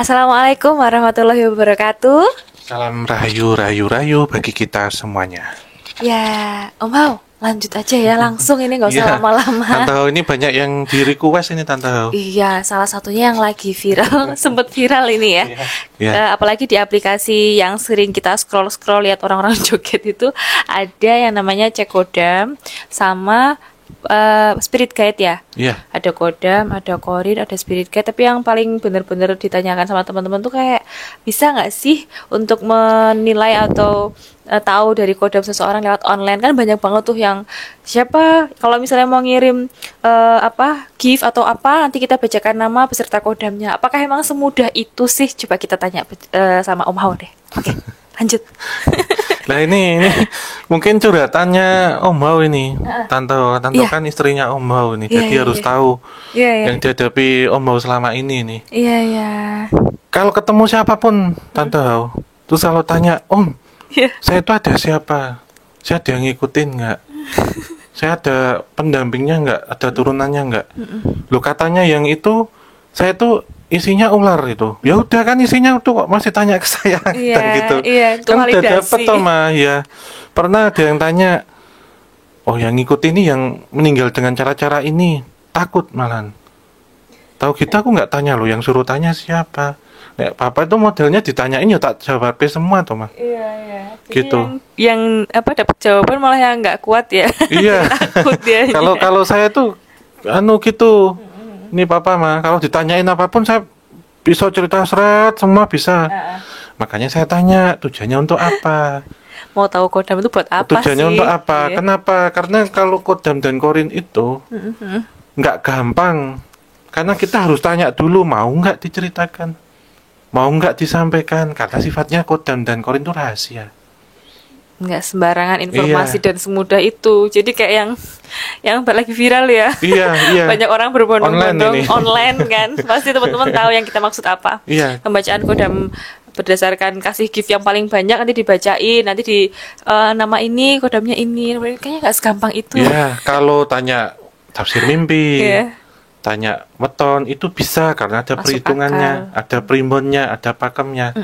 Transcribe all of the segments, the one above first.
Assalamualaikum warahmatullahi wabarakatuh. Salam rahayu, rahayu, rahayu bagi kita semuanya. Ya, Om Hao, lanjut aja ya langsung ini nggak usah Iya, lama-lama. Tante Hao ini banyak yang di request ini Tante Hao. Iya, salah satunya yang lagi viral, sempet viral ini ya. Iya. Apalagi di aplikasi yang sering kita scroll-scroll lihat orang-orang joget itu ada yang namanya Cek Kodam sama Spirit Guide ya. Iya. Ada Kodam, ada Korin, ada Spirit Guide. Tapi yang paling bener-bener ditanyakan sama teman-teman tuh kayak bisa nggak sih untuk menilai atau tahu dari kodam seseorang lewat online. Kan banyak banget tuh yang siapa kalau misalnya mau ngirim gift atau apa, nanti kita bacakan nama beserta kodamnya. Apakah emang semudah itu sih? Coba kita tanya sama Om Hao deh. Oke, lanjut. Nah ini mungkin curhatannya Om Hao ini. Tante Iya. kan istrinya Om Hao ini. Iya, Jadi iya, harus iya. tahu Iya, iya. yang dihadapi Om Hao selama ini nih. Iya, iya. Kalau ketemu siapapun Tante Hao, terus kalau tanya, Om, Iya. saya itu ada siapa? Saya ada yang ngikutin nggak? Saya ada pendampingnya nggak? Ada turunannya nggak? Lo katanya yang itu, saya tuh isinya ular itu. Ya udah kan isinya tuh kok masih tanya ke saya Iya, dan gitu. iya, itu Kan udah validasi. dapet toh mah ya. Pernah ada yang tanya, oh yang ngikut ini yang meninggal dengan cara-cara ini takut malahan. Tahu gitu aku nggak tanya lo, yang suruh tanya siapa? Nek papa itu modelnya ditanyain ya tak jawab semua toh mah. Iya, iya. Jadi Gitu. yang apa dapat jawaban malah yang nggak kuat ya. Iya. Takut dia. Kalau saya tuh gitu. Ini papa mah kalau ditanyain apapun saya bisa cerita seret semua bisa. Makanya saya tanya tujuannya untuk apa? Mau tahu kodam itu buat apa Tujuannya sih? untuk apa? Iya. Kenapa? Karena kalau Kodam dan Korin itu nggak gampang. Karena kita harus tanya dulu mau nggak diceritakan, mau nggak disampaikan. Karena sifatnya Kodam dan Korin itu rahasia. Nggak sembarangan informasi Iya. dan semudah itu. Jadi kayak yang lagi viral ya. Iya, iya. Banyak orang berbondong-bondong Online ini. online kan. Pasti teman-teman tahu yang kita maksud apa. Iya. Pembacaan kodam berdasarkan kasih gift yang paling banyak nanti dibacain, nanti di nama ini, kodamnya ini. Kayaknya nggak segampang itu. Iya, kalau tanya tafsir mimpi, Iya. tanya weton itu bisa karena ada Masuk perhitungannya, ada primbonnya, ada pakemnya.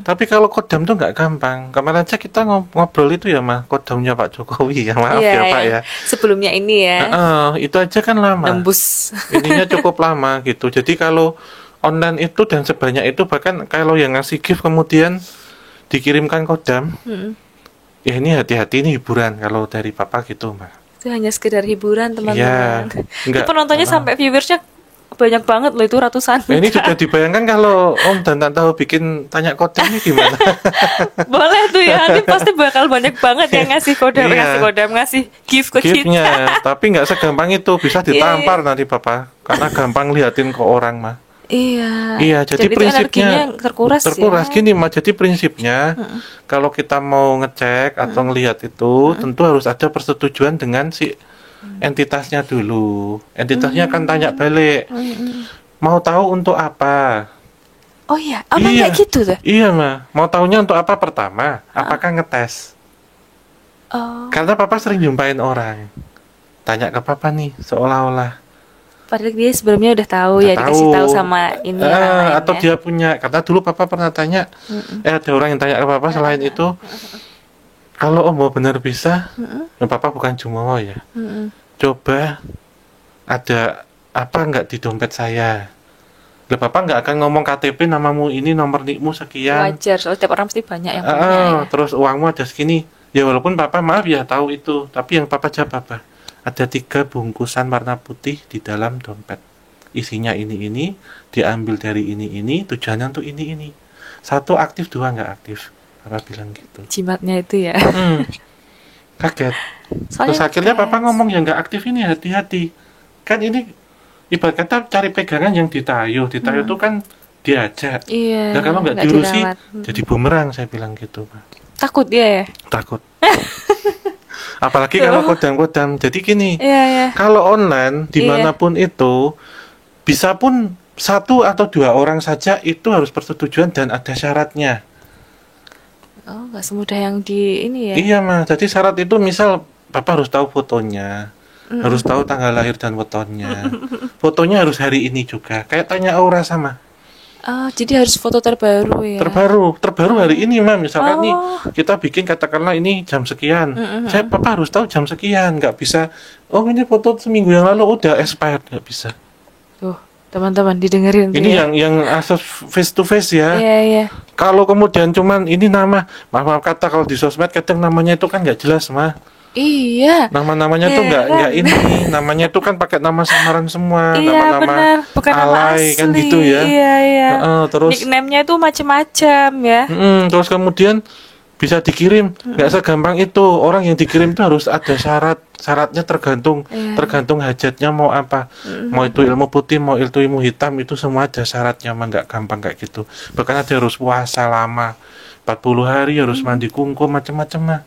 Tapi kalau kodam tuh nggak gampang. Kemarin aja kita ngobrol itu ya mah kodamnya Pak Jokowi ya, maaf Iya, ya Pak iya. ya. Sebelumnya ini ya. Itu aja kan lama. Nembus. Ininya cukup lama gitu. Jadi kalau online itu dan sebanyak itu, bahkan kalau yang ngasih gift kemudian dikirimkan kodam, ya ini hati-hati, ini hiburan kalau dari papa gitu mah. Itu hanya sekedar hiburan teman-teman. Iya, Itu enggak. penontonnya sampai viewersnya banyak banget loh, itu ratusan. Nah, ini sudah dibayangkan kalau Om dan Tante tahu tanya kodam ini gimana? Boleh tuh ya, nanti pasti bakal banyak banget yang ngasih kodam, Iya. ngasih gift ke kita. Giftnya, tapi nggak segampang itu, bisa ditampar nanti papa, karena gampang liatin ke orang mah. Iya. Iya, jadi itu prinsipnya energinya terkuras ya. gini mah. Jadi prinsipnya kalau kita mau ngecek atau ngelihat itu, tentu harus ada persetujuan dengan si entitasnya dulu. Entitasnya akan tanya balik, mau tahu untuk apa? Oh iya, emang kayak gitu tuh. Iya mah, mau tahunya untuk apa pertama? Apakah ngetes? Oh, Karena papa sering jumpain orang, tanya ke papa nih, seolah-olah padahal dia sebelumnya udah tahu udah ya, dikasih tahu sama ini orang lain atau ya. dia punya, karena dulu papa pernah tanya, ada orang yang tanya ke papa selain itu, kalau Om mau benar bisa, ya papa bukan jumowo ya, coba ada apa nggak di dompet saya. Lah papa nggak akan ngomong KTP namamu ini, nomor nikmu sekian, Wajar, soalnya tiap orang pasti banyak yang punya ya. terus uangmu ada segini. Ya walaupun papa maaf ya tahu itu, tapi yang papa jawab apa? Ada 3 bungkusan warna putih di dalam dompet. Isinya ini, diambil dari ini, tujuannya untuk ini. 1 aktif, 2 nggak aktif. Papa bilang gitu. Jimatnya itu ya. Kaget. Soalnya Terus akhirnya tes. papa ngomong yang nggak aktif ini hati-hati. Kan ini ibarat kata cari pegangan yang ditayuh. Ditayuh itu kan diajak. Iya. Nah kalau nggak nggak diurusi, dirawat. jadi bumerang saya bilang gitu. Pak. Takut dia ya. Takut. Apalagi kalau kodam-kodam. Jadi gini, Iya, iya. kalau online dimanapun itu, bisa pun 1 atau 2 orang saja itu harus persetujuan dan ada syaratnya. Oh, nggak semudah yang di ini ya. Iya mah. Jadi syarat itu misal papa harus tahu fotonya, harus tahu tanggal lahir dan wetonnya. Fotonya harus hari ini juga. Kayak tanya aura sama. Oh, jadi harus foto terbaru ya. Terbaru hari ini, Mam. Misalkan nih Oh. kita bikin katakanlah ini jam sekian. Saya papa harus tahu jam sekian, nggak bisa. Oh, ini foto seminggu yang lalu udah expired, nggak bisa. Tuh, teman-teman didengerin tuh Ini ya. yang asal face to face ya. Iya, iya. Kalau kemudian cuman ini nama, maaf kata kalau di sosmed kadang namanya itu kan nggak jelas, mah. Iya. Nama-namanya tuh nggak Heran. ini, namanya tuh kan pakai nama samaran semua, Iya, nama-nama benar. Bukan nama alay asli. kan gitu ya. Iya, iya. Terus Nickname-nya itu macam-macam ya. terus kemudian bisa dikirim, nggak segampang itu. Orang yang dikirim itu harus ada syaratnya tergantung Iya. tergantung hajatnya mau apa. Mau itu ilmu putih, mau itu ilmu hitam, itu semua ada syaratnya, mah nggak gampang kayak gitu. Bahkan ada harus puasa lama 40 hari, harus mandi kungkum macam-macam mah.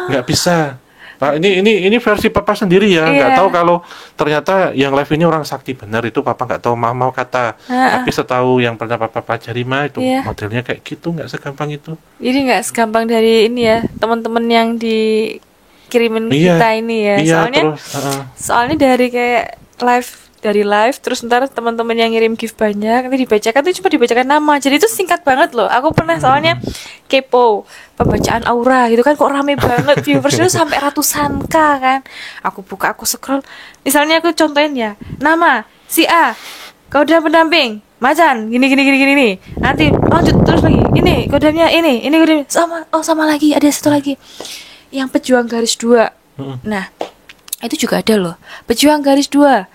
Nggak bisa. Nah, ini versi papa sendiri ya, nggak Iya. tahu kalau ternyata yang live ini orang sakti benar, itu papa nggak tahu mau kata. Tapi setahu yang pernah papa pelajari mah itu Iya. modelnya kayak gitu, nggak segampang itu. Jadi nggak segampang dari ini ya, teman-teman yang dikirimin Iya. kita ini ya. Iya, Soalnya terus soalnya dari kayak live terus ntar teman-teman yang ngirim gift banyak nanti dibacakan tuh cuma dibacakan nama, jadi itu singkat banget loh. Aku pernah soalnya kepo pembacaan aura gitu kan, kok rame banget viewersnya sampai ratusan k kan. Aku buka, aku scroll, misalnya aku contohin ya, nama si A, kode pendamping macan gini, nanti lanjut terus lagi, ini kodenya ini kodenya sama lagi ada satu lagi yang pejuang garis 2. Nah itu juga ada loh, pejuang garis 2,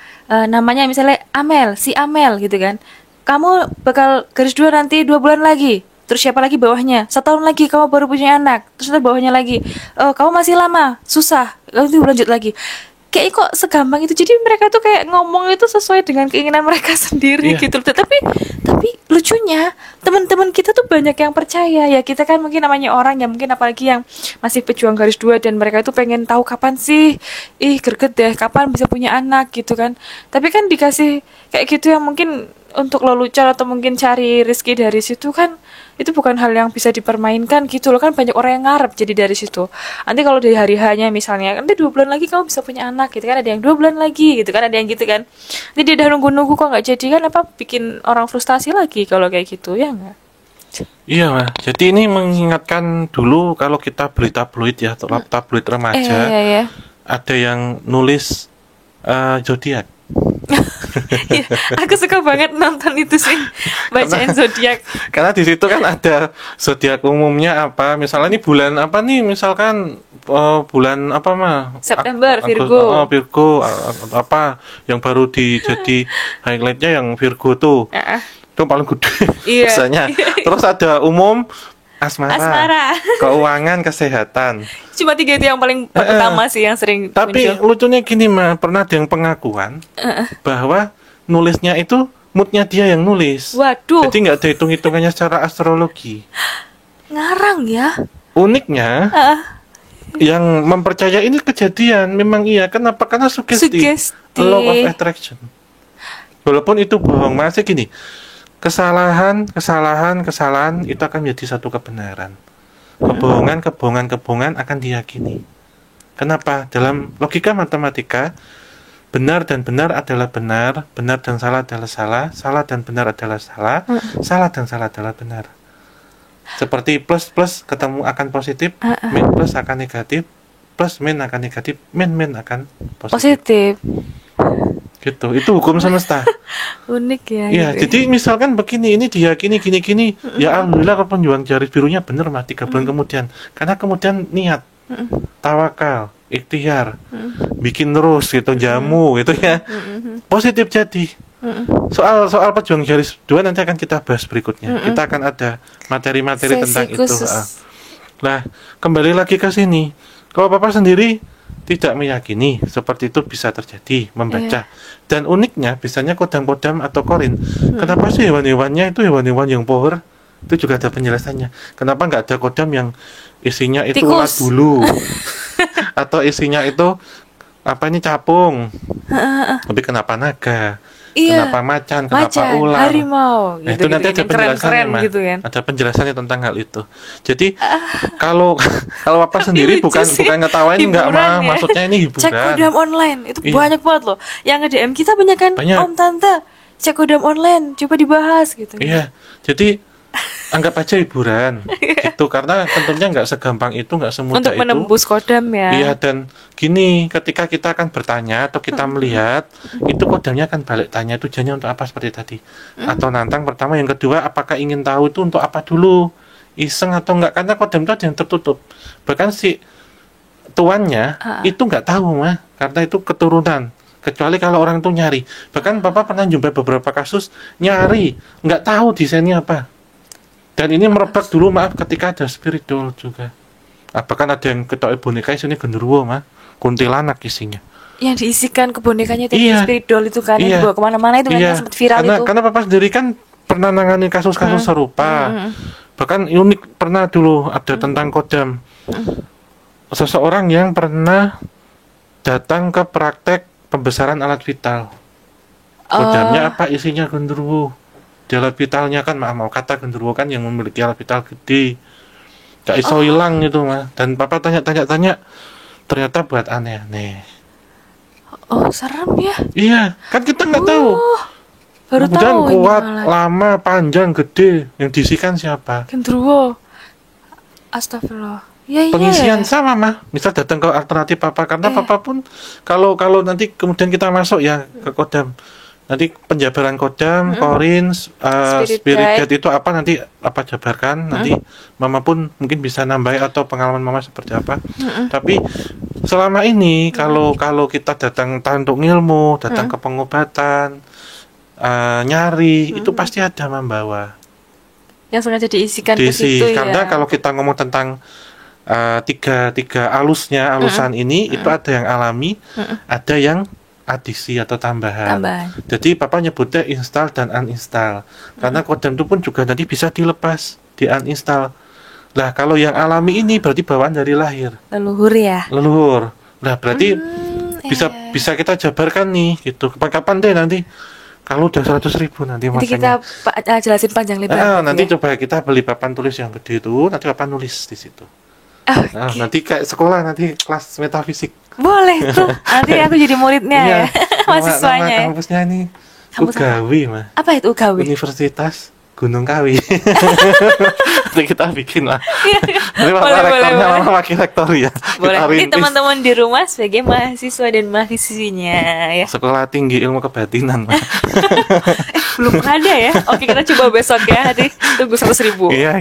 namanya misalnya Amel, si Amel gitu kan, kamu bakal garis 2 nanti 2 bulan lagi, terus siapa lagi bawahnya, 1 tahun lagi kamu baru punya anak, terus nanti bawahnya lagi, kamu masih lama, susah, nanti lanjut lagi. Kayak kok segampang itu, jadi mereka tuh kayak ngomong itu sesuai dengan keinginan mereka sendiri Iya. gitu. Tapi lucunya teman-teman kita tuh banyak yang percaya ya. Kita kan mungkin namanya orang ya, mungkin apalagi yang masih pejuang garis 2 dan mereka itu pengen tahu kapan sih greget deh kapan bisa punya anak gitu kan. Tapi kan dikasih kayak gitu yang mungkin untuk lelucon atau mungkin cari rezeki dari situ kan, itu bukan hal yang bisa dipermainkan gitu loh kan. Banyak orang yang ngarep jadi dari situ. Nanti kalau dari hari hanya misalnya nanti 2 bulan lagi kamu bisa punya anak gitu kan, ada yang 2 bulan lagi gitu kan, ada yang gitu kan. Nanti dia udah nunggu kok nggak jadi kan, apa bikin orang frustasi lagi kalau kayak gitu ya nggak? iya mah. Jadi ini mengingatkan dulu kalau kita beli tabloid ya, atau tabloid remaja, Iya. ada yang nulis zodiak. Iya, aku suka banget nonton itu sih, bacain zodiak. Karena di situ kan ada zodiak umumnya apa, misalnya ini bulan apa nih, misalkan bulan apa mah? September, Virgo. Virgo apa yang baru jadi highlightnya yang Virgo tuh. Itu paling gede Iya. biasanya. Terus ada umum asmara, keuangan, kesehatan. Cuma 3 itu yang paling pertama sih yang sering Tapi muncul. lucunya gini mah, pernah ada yang pengakuan bahwa nulisnya itu moodnya dia yang nulis. Waduh, Jadi nggak ada hitung-hitungannya secara astrologi. ngarang ya. Uniknya yang mempercaya ini kejadian memang iya. Kenapa? Karena sugesti. Law of attraction. Walaupun itu bohong, masih gini. Kesalahan itu akan menjadi satu kebenaran. Kebohongan akan diyakini. Kenapa? Dalam logika matematika, benar dan benar adalah benar, benar dan salah adalah salah, salah dan benar adalah salah, salah dan salah adalah benar. Seperti plus ketemu akan positif, min plus akan negatif, plus min akan negatif, min akan positif. Gitu, itu hukum semesta. Unik ya. Iya, gitu. jadi misalkan begini, ini diyakini gini, ya alhamdulillah kalau penjual garis birunya bener mah 3 bulan kemudian. Karena kemudian niat, tawakal, ikhtiar, bikin terus gitu, jamu gitu ya. Positif jadi. Soal pejuang garis 2 nanti akan kita bahas berikutnya. Kita akan ada materi-materi Sesi tentang khusus. itu. Nah, kembali lagi ke sini. Kalau Bapak sendiri tidak meyakini seperti itu bisa terjadi, membaca. Dan uniknya, biasanya kodam-kodam atau korin. Kenapa sih hewan-hewannya itu hewan-hewan yang power? Itu juga ada penjelasannya. Kenapa nggak ada kodam yang isinya itu Tikus. ulat bulu? Atau isinya itu apa ini capung? Tapi kenapa naga? Iya. Kenapa macan? Kenapa Macan, ular? harimau Nah, gitu, itu nanti ada yang penjelasannya, keren-keren Mas. gitu kan. Ada penjelasannya tentang hal itu. Jadi kalau Bapak sendiri Lucu bukan sih. ngetawain enggak Hiburan mah, ya. maksudnya ini hiburan. Cek kodam online itu Iya. banyak banget loh. Yang nge-DM kita banyak kan, Banyak. Om Tante cek kodam online, coba dibahas gitu. Iya, jadi anggap aja hiburan gitu, karena tentunya nggak segampang itu, nggak semudah Untuk itu. menembus kodam ya. Iya, dan gini, ketika kita akan bertanya atau kita melihat, itu kodamnya akan balik tanya tujuannya untuk apa seperti tadi. Atau nantang pertama, yang kedua, apakah ingin tahu itu untuk apa dulu? Iseng atau enggak? Karena kodam itu ada yang tertutup. Bahkan si tuannya itu nggak tahu mah, karena itu keturunan. Kecuali kalau orang itu nyari. Bahkan Papa pernah jumpa beberapa kasus nyari, nggak tahu desainnya apa. Dan ini merebak dulu, maaf, ketika ada spirit doll juga. Bahkan ada yang ketok boneka isinya genderuwo mah, kuntilanak isinya. Yang diisikan ke bonekanya itu Iya. spirit doll itu kan, Iya. yang dibawa kemana-mana itu kan, Iya, yang sempat viral itu. karena Papa sendiri kan pernah nangani kasus-kasus serupa. Bahkan unik, pernah dulu ada tentang kodam. Seseorang yang pernah datang ke praktek pembesaran alat vital. Kodamnya apa? Isinya genderuwo. Di alat vitalnya kan, mau kata genderuwo kan yang memiliki alat vital gede. Gak iso hilang gitu mah. Dan Papa tanya-tanya, ternyata buat aneh-aneh. Oh, serem ya. Iya, kan kita nggak tahu. Baru Kemudian tahu ini kuat, malah. lama, panjang, gede. Yang diisikan siapa? Genderuwo. Astagfirullah. Ya, iya. Pengisian sama mah. Misal datang ke alternatif Papa, karena Papa pun kalau nanti kemudian kita masuk ya ke kodam. Nanti penjabaran kodam, korin, Spirit spirit guide. guide itu apa, nanti apa jabarkan. Nanti Mama pun mungkin bisa nambah atau pengalaman Mama seperti apa. Tapi selama ini kalau kita datang untuk ilmu, datang ke pengobatan, nyari, itu pasti ada membawa. Yang sengaja diisikan ke Diisi. situ ya. Karena kalau kita ngomong tentang tiga alusan ini, itu ada yang alami, ada yang adisi atau tambahan. Jadi Papa nyebutnya install dan uninstall. Karena kodam itu pun juga nanti bisa dilepas, di uninstall. Lah kalau yang alami ini berarti bawaan dari lahir. Leluhur ya. Leluhur. Nah berarti Iya. bisa kita jabarkan nih gitu. Kapan deh nanti kalau udah 100.000 nanti Nanti kita masanya. jelasin panjang lebar. Nanti ya. coba kita beli papan tulis yang gede itu, nanti Papa nulis di situ. Oke. Nanti kayak sekolah, nanti kelas metafisik. Boleh tuh. Nanti aku jadi muridnya ya. Mahasiswanya Nama ya. kampusnya ini Kampus UGAWI mah. Apa itu UGAWI? Universitas Gunung Kawi. Nanti kita bikin lah. Nanti Bapak Boleh, rektornya boleh. Mama wakil rektor ya. Boleh. Kita Ini rintis. teman-teman di rumah sebagai mahasiswa dan mahasiswinya ya. Sekolah Tinggi Ilmu Kebatinan mah. Belum ada ya. Oke, kita coba besok ya. Nanti tunggu 100.000. Iya.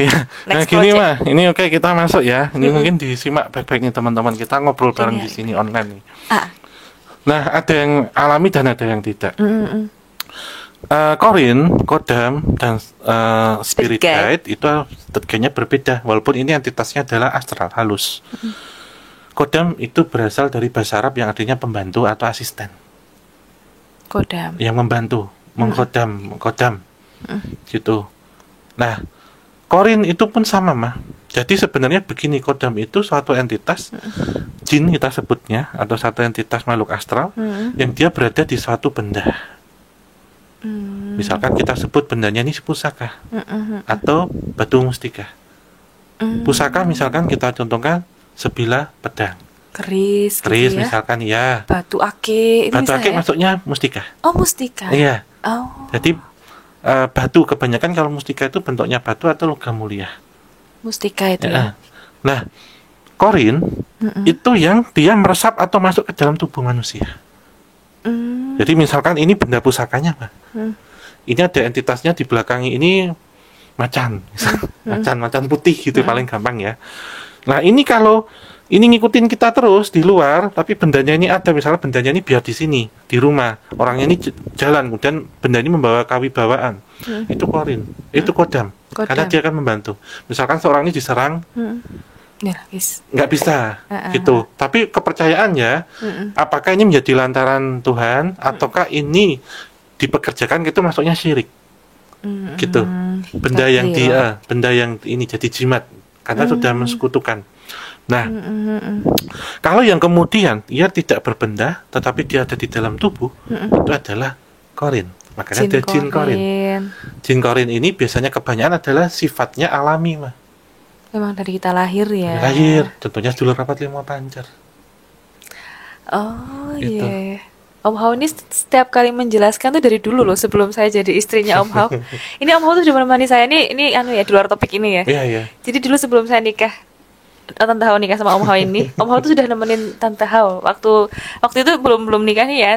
Nah Next gini project. mah, ini oke kita masuk ya. Ini mungkin disimak baik-baik nih teman-teman, kita ngobrol bareng Iya, di sini online nih. Ah. Nah ada yang alami dan ada yang tidak. Korin, kodam, dan spirit Spirit guide. guide itu kayaknya berbeda, walaupun ini entitasnya adalah astral halus. Kodam itu berasal dari bahasa Arab yang artinya pembantu atau asisten, Kodam. yang membantu, mengkodam, gitu. Nah, korin itu pun sama mah. Jadi sebenarnya begini, kodam itu suatu entitas jin kita sebutnya, atau satu entitas makhluk astral yang dia berada di suatu benda. Misalkan kita sebut bendanya ini pusaka atau batu mustika. Pusaka misalkan kita contohkan sebilah pedang, Keris gitu keris ya. misalkan ya. Batu ake. Ini Batu ake misalnya. maksudnya mustika. Oh, mustika. Iya. Oh, Jadi batu kebanyakan kalau mustika itu bentuknya batu atau logam mulia. mustika itu ya. Nah, korin itu yang dia meresap atau masuk ke dalam tubuh manusia. Jadi misalkan ini benda pusakanya, Pak. Ini ada entitasnya di belakang ini macan, macan putih gitu paling gampang ya. Nah ini kalau ini ngikutin kita terus di luar, tapi bendanya ini ada, misalnya bendanya ini biar di sini di rumah, orangnya ini jalan, kemudian benda ini membawa kawibawaan, itu korin, itu kodam, karena dia akan membantu. Misalkan seorang ini diserang, Ya, guys. nggak bisa gitu, tapi kepercayaannya apakah ini menjadi lantaran Tuhan ataukah ini dipekerjakan, gitu masuknya syirik gitu. Benda yang dia benda yang ini jadi jimat karena sudah mensekutukan. Nah, kalau yang kemudian ia tidak berbenda tetapi dia ada di dalam tubuh, itu adalah korin. Makanya ada jin korin. Jin korin ini biasanya kebanyakan adalah sifatnya alami mah. Memang dari kita lahir ya. Lahir, contohnya sedulur rapat lima pancar. Oh Gitu. iya. Om Hao ini setiap kali menjelaskan tuh dari dulu loh, sebelum saya jadi istrinya Om Hao. Ini Om Hao tuh udah menemani saya, ini anu ya, di luar topik ini ya. Iya, iya. Jadi dulu sebelum saya nikah, Tante Hao nikah sama Om Hao ini, Om Hao tuh sudah nemenin Tante Hao waktu itu belum nikah nih ya,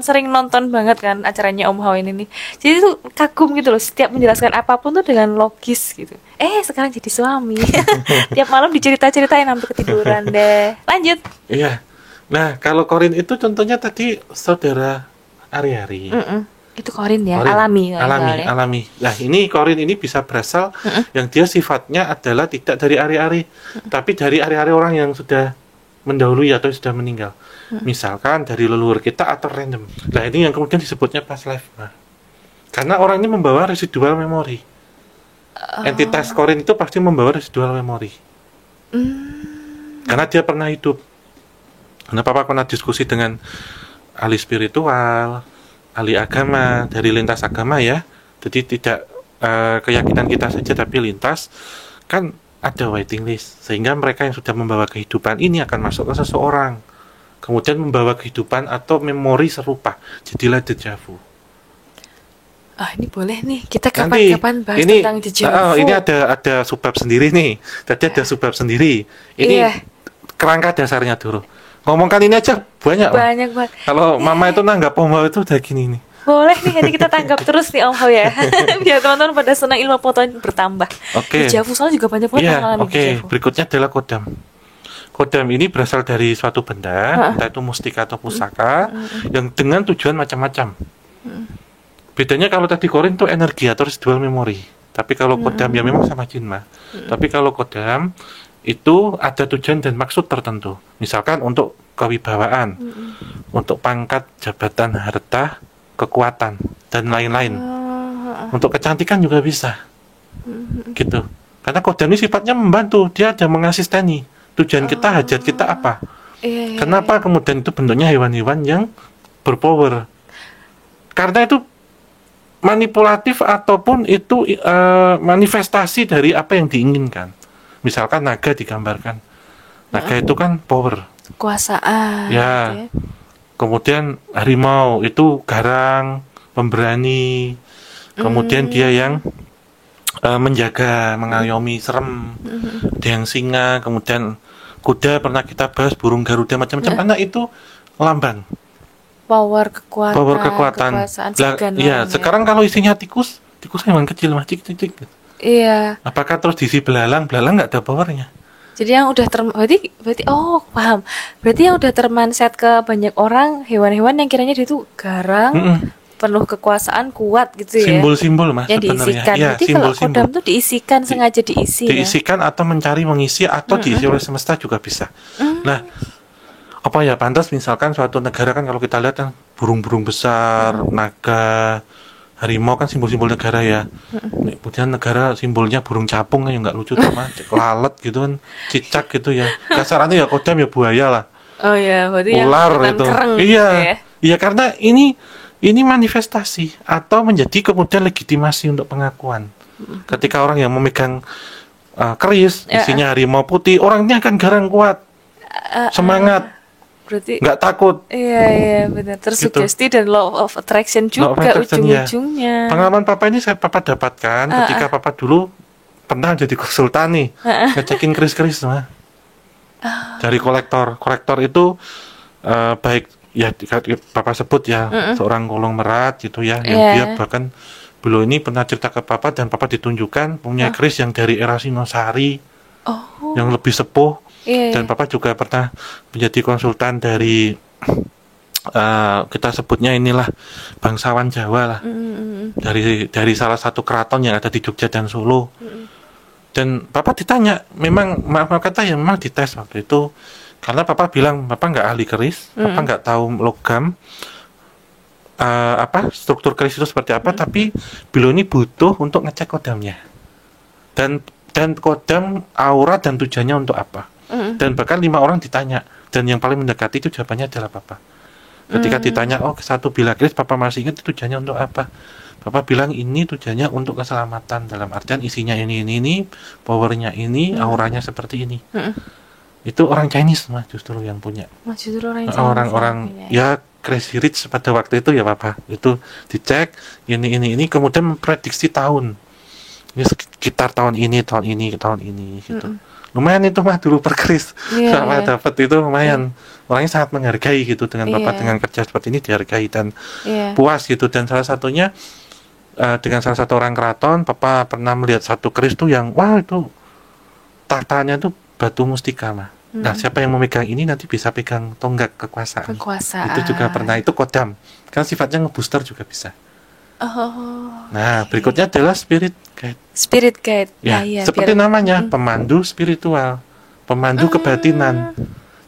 sering nonton banget kan acaranya Om Hao ini nih. Jadi tuh kagum gitu loh, setiap menjelaskan apapun tuh dengan logis gitu. Sekarang jadi suami. Tiap malam dicerita-ceritain sampai ketiduran deh. Lanjut. Iya. Nah, kalau Korin itu contohnya tadi saudara Ari-Ari. Itu Korin ya, Korin. alami. Alami. Nah, ini Korin ini bisa berasal yang dia sifatnya adalah tidak dari Ari-Ari, tapi dari Ari-Ari orang yang sudah mendahului atau sudah meninggal. Misalkan dari leluhur kita atau random. Nah, ini yang kemudian disebutnya past life. Nah, karena orang ini membawa residual memory. Entitas Korin itu pasti membawa residual memory. Karena dia pernah hidup. Karena Papa pernah diskusi dengan ahli spiritual, ahli agama, dari lintas agama ya. Jadi tidak keyakinan kita saja, tapi lintas. Kan ada waiting list. Sehingga mereka yang sudah membawa kehidupan ini akan masuk ke seseorang. Kemudian membawa kehidupan atau memori serupa. Jadilah deja vu. Ini boleh nih, kita kapan-kapan bahas ini, tentang deja vu. Ini ada subbab sendiri nih. Tadi ada subbab sendiri. Ini kerangka dasarnya dulu. Ngomongkan ini aja banyak banget. Kalau mama itu nanggap Om Hao itu udah gini nih. Boleh nih, nanti kita tanggap terus nih Om Hao ya. Biar teman-teman pada senang, ilmu pengetahuan bertambah. Oke. Deja vu soalnya juga banyak banget yang mengalami deja vu. Berikutnya adalah kodam. Kodam ini berasal dari suatu benda, entah itu mustika atau pusaka, yang dengan tujuan macam-macam. Bedanya kalau tadi Korin itu energi atau residual memory. Tapi kalau kodam ya memang sama jin mah. Tapi kalau kodam itu ada tujuan dan maksud tertentu. Misalkan untuk kewibawaan, untuk pangkat, jabatan, harta, kekuatan, dan lain-lain. Untuk kecantikan juga bisa. Gitu. Karena kodam ini sifatnya membantu, dia ada mengasisteni. Tujuan kita, hajat kita apa? Kenapa kemudian itu bentuknya hewan-hewan yang berpower? Karena itu manipulatif ataupun itu manifestasi dari apa yang diinginkan. Misalkan naga digambarkan. Naga itu kan power. Kekuasaan. Ya. Gitu ya. Kemudian harimau itu garang, pemberani. Kemudian dia yang menjaga, mengayomi, serem. Dia yang singa, kemudian kuda pernah kita bahas, burung Garuda macam-macam. Anak itu lambang. Power kekuatan. Kekuasaan. Ya, sekarang kalau isinya tikus hewan kecil mah cik. Iya. Apakah terus diisi belalang nggak ada powernya? Jadi yang udah berarti paham. Berarti yang udah termindset ke banyak orang, hewan-hewan yang kiranya dia tuh garang, penuh kekuasaan, kuat gitu ya. Simbol-simbol Mas yang sebenarnya. Diisikan. Ya, jadi kalau kodam tuh diisikan, sengaja diisi. Diisikan atau mencari mengisi atau diisi oleh semesta juga bisa. Nah, apa ya, pantas misalkan suatu negara kan kalau kita lihat kan burung-burung besar, naga, harimau kan simbol-simbol negara ya. Kemudian negara simbolnya burung capung kan yang nggak lucu tuh Mas, lalat gitu kan, cicak gitu ya. Kasarannya ya kodam ya buaya lah. Oh ya, berarti ular yang itu. Kereng Iya. gitu ya. Iya, karena ini manifestasi atau menjadi kemudian legitimasi untuk pengakuan. Ketika orang yang memegang keris isinya harimau putih, orangnya akan garang kuat, semangat. Berarti nggak takut. Iya benar, tersugesti gitu. Dan law of attraction juga ujung-ujungnya. Pengalaman Papa ini Papa dapatkan ketika Papa dulu pernah jadi konsultan nih, ngecekin keris-keris mah. Dari kolektor itu baik ya Papa sebut ya seorang kolong merat gitu ya, yang dia bahkan beliau ini pernah cerita ke Papa dan Papa ditunjukkan punya keris yang dari era Sinosari, yang lebih sepuh. Dan Papa juga pernah menjadi konsultan dari kita sebutnya inilah bangsawan Jawa lah, dari salah satu keraton yang ada di Jogja dan Solo. Dan Papa ditanya, memang maaf kata ya memang dites waktu itu, karena Papa bilang Papa nggak ahli keris, Papa nggak tahu logam, struktur keris itu seperti apa, tapi beliau ini butuh untuk ngecek kodamnya dan kodam aura dan tujuannya untuk apa. Dan bahkan 5 orang ditanya, dan yang paling mendekati itu jawabannya adalah Papa. Ketika ditanya, satu bila keris Papa masih ingat itu tujuannya untuk apa, Papa bilang ini tujuannya untuk keselamatan, dalam artian isinya ini, powernya ini, auranya seperti ini. Itu orang Chinese mah justru yang punya. Justru orang ya Crazy Rich pada waktu itu ya Papa. Itu dicek ini kemudian memprediksi tahun. Ini sekitar tahun ini gitu. Lumayan itu mah dulu per keris. Sama dapat itu lumayan. Orangnya sangat menghargai gitu dengan Papa dengan kerja seperti ini dihargai dan puas gitu. Dan salah satunya dengan salah satu orang keraton, Papa pernah melihat satu keris tuh yang wah itu tahtanya tuh batu mustika mah. Nah, siapa yang memegang ini nanti bisa pegang tonggak kekuasaan. Itu juga pernah, itu kodam. Kan sifatnya ngebooster juga bisa. Nah, berikutnya adalah spirit guide. Spirit guide. Ya, seperti namanya, pemandu spiritual, pemandu kebatinan.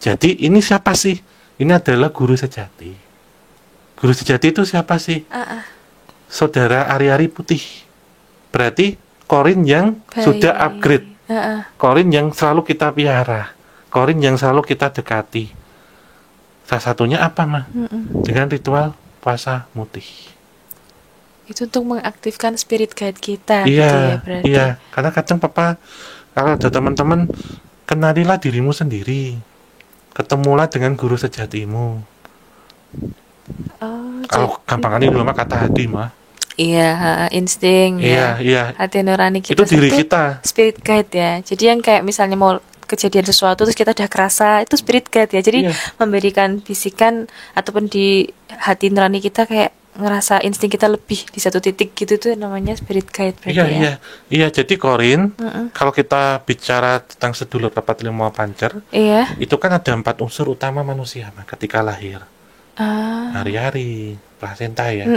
Jadi ini siapa sih? Ini adalah guru sejati. Guru sejati itu siapa sih? Saudara Ari-Ari Putih. Berarti Korin yang sudah upgrade. Korin yang selalu kita piara. Korin yang selalu kita dekati. Salah satunya apa mah? Dengan ritual puasa mutih. Itu untuk mengaktifkan spirit guide kita. Iya, berarti. iya. Karena kadang Papa, kalau ada teman-teman, kenalilah dirimu sendiri. Ketemulah dengan guru sejatimu. Kalau gampang ini dulu mah kata hati mah. Iya, insting ya. Iya. Hati nurani kita. Itu diri kita. Spirit guide ya. Jadi yang kayak misalnya mau kejadian sesuatu terus kita udah kerasa, itu spirit guide ya. Jadi memberikan bisikan ataupun di hati nurani kita kayak ngerasa insting kita lebih di satu titik gitu, tuh namanya spirit guide berarti Iya, jadi Korin, kalau kita bicara tentang sedulur Papat Lima Pancer, itu kan ada 4 unsur utama manusia ketika lahir. Hari-hari, plasenta ya,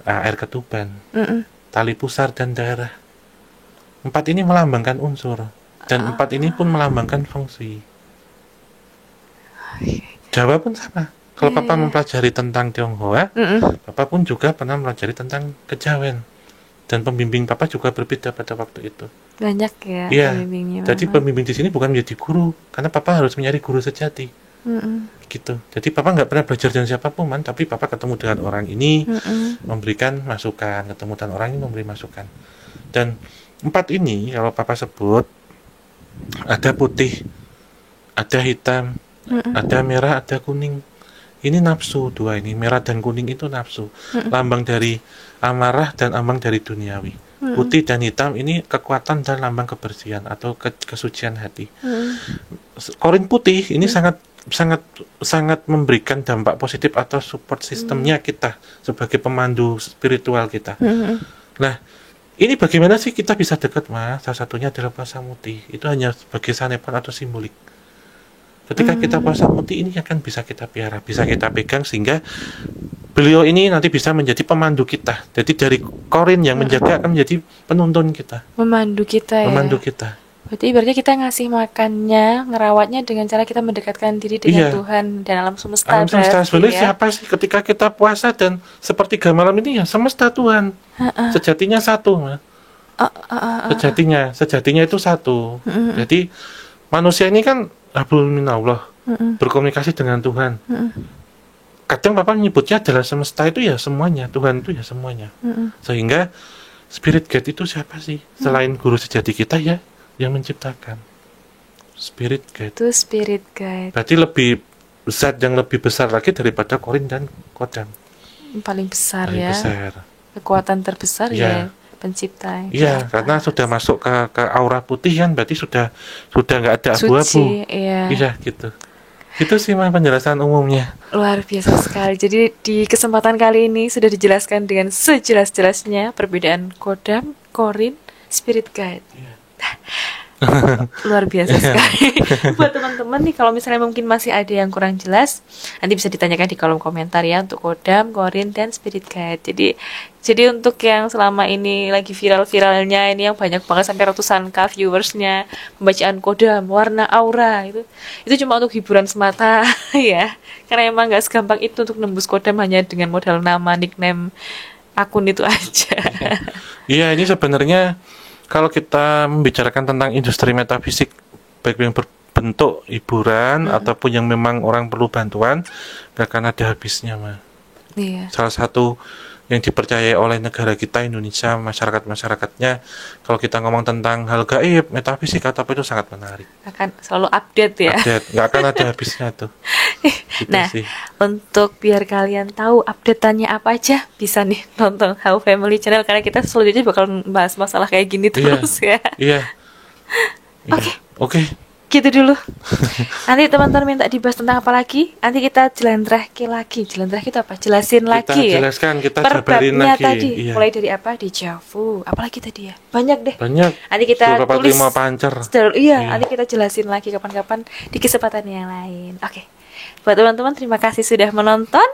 air ketuban, tali pusar dan darah. 4 ini melambangkan unsur. Dan 4 ini pun melambangkan fungsi. Jawa pun sama. Kalau Papa mempelajari tentang Tionghoa, Papa pun juga pernah mempelajari tentang kejawen. Dan pembimbing Papa juga berbeda pada waktu itu. Banyak ya pembimbingnya. Jadi pembimbing di sini bukan menjadi guru, karena Papa harus mencari guru sejati. Gitu. Jadi Papa nggak pernah belajar dengan siapapun, tapi Papa ketemu dengan orang ini, memberikan masukan, ketemu dengan orang ini memberi masukan. Dan 4 ini kalau Papa sebut, ada putih, ada hitam, ada merah, ada kuning. Ini nafsu 2 ini, merah dan kuning itu nafsu. Lambang dari amarah dan lambang dari duniawi. Putih dan hitam ini kekuatan dan lambang kebersihan atau kesucian hati. Korin putih ini sangat memberikan dampak positif atau support sistemnya kita sebagai pemandu spiritual kita. Nah, ini bagaimana sih kita bisa dekat, Mas? Salah satunya adalah puasa mutih. Itu hanya sebagai sanepon atau simbolik. Ketika kita puasa mutih ini akan bisa kita piara, bisa kita pegang sehingga beliau ini nanti bisa menjadi pemandu kita. Jadi dari Korin yang menjaga akan menjadi penuntun kita. Memandu kita ya. Memandu kita. Berarti kita ngasih makannya, ngerawatnya dengan cara kita mendekatkan diri dengan Tuhan dan alam semesta. Alam semesta sebenarnya siapa sih ketika kita puasa dan sepertiga malam ini ya semesta Tuhan. Sejatinya satu, Mas. Sejatinya itu satu. Jadi manusia ini kan Rabbul minallah, berkomunikasi dengan Tuhan. Kadang Papa menyebutnya adalah semesta itu ya semuanya, Tuhan itu ya semuanya. Sehingga spirit guide itu siapa sih? Selain guru sejati kita ya, yang menciptakan. Spirit guide. Itu spirit guide. Berarti lebih zat yang lebih besar lagi daripada Korin dan Kodam. Paling besar paling ya. Besar. Kekuatan terbesar ya pencipta. Iya, karena sudah masuk ke aura putih kan, berarti sudah nggak ada abu-abu. Iya, gitu. Itu sih mah penjelasan umumnya. Luar biasa sekali. Jadi di kesempatan kali ini sudah dijelaskan dengan sejelas-jelasnya perbedaan Kodam, Korin, spirit guide. Luar biasa sekali. Buat teman-teman nih, kalau misalnya mungkin masih ada yang kurang jelas, nanti bisa ditanyakan di kolom komentar ya untuk Kodam, Korin, dan spirit guide. Jadi untuk yang selama ini lagi viral-viralnya ini yang banyak banget sampai ratusan viewersnya, pembacaan Kodam, warna aura itu cuma untuk hiburan semata ya. Karena emang nggak segampang itu untuk nembus Kodam hanya dengan modal nama, nickname, akun itu aja. Iya, ini sebenarnya kalau kita membicarakan tentang industri metafisik, baik yang berbentuk hiburan ataupun yang memang orang perlu bantuan, gak akan ada habisnya, Mas. Iya. Salah satu yang dipercayai oleh negara kita Indonesia, masyarakat-masyarakatnya. Kalau kita ngomong tentang hal gaib, metafisik atau apa itu sangat menarik. Akan selalu update ya. Update, nggak akan ada habisnya tuh. Gitu Nah, sih. untuk biar kalian tahu update-annya apa aja, bisa nih nonton How Family Channel karena kita selanjutnya bakal bahas masalah kayak gini terus ya. Iya. Oke. Oke. Gitu dulu. Nanti teman-teman minta dibahas tentang apa lagi? Nanti kita jelentrehke lagi. Jelentrehke itu apa? Jelasin Kita lagi ya. jelaskan, kita Per jabarin babnya lagi. tadi. Iya. Mulai dari apa? Dejavu. Apalagi tadi ya? Banyak deh. Banyak. Nanti kita tulis. 245 pancer. Iya, nanti kita jelasin lagi kapan-kapan di kesempatan yang lain. Oke. Buat teman-teman, terima kasih sudah menonton.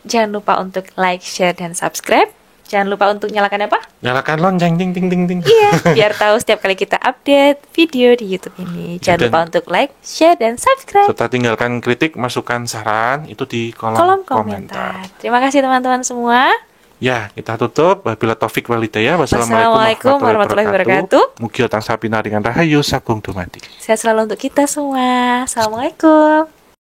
Jangan lupa untuk like, share, dan subscribe. Jangan lupa untuk nyalakan apa? Nyalakan lonceng, ting ting ting ting. Iya, biar tahu setiap kali kita update video di YouTube ini. Jangan Dan- lupa untuk like, share, dan subscribe. Serta tinggalkan kritik, masukan, saran itu di kolom, Kolom komentar. komentar. Terima kasih teman-teman semua. Ya, kita tutup. Wabillahi taufik walhidayah. Wassalamualaikum warahmatullahi wabarakatuh. Mugi tansah pinaringan rahayu sagung dumadi. Sehat selalu untuk kita semua. Assalamualaikum.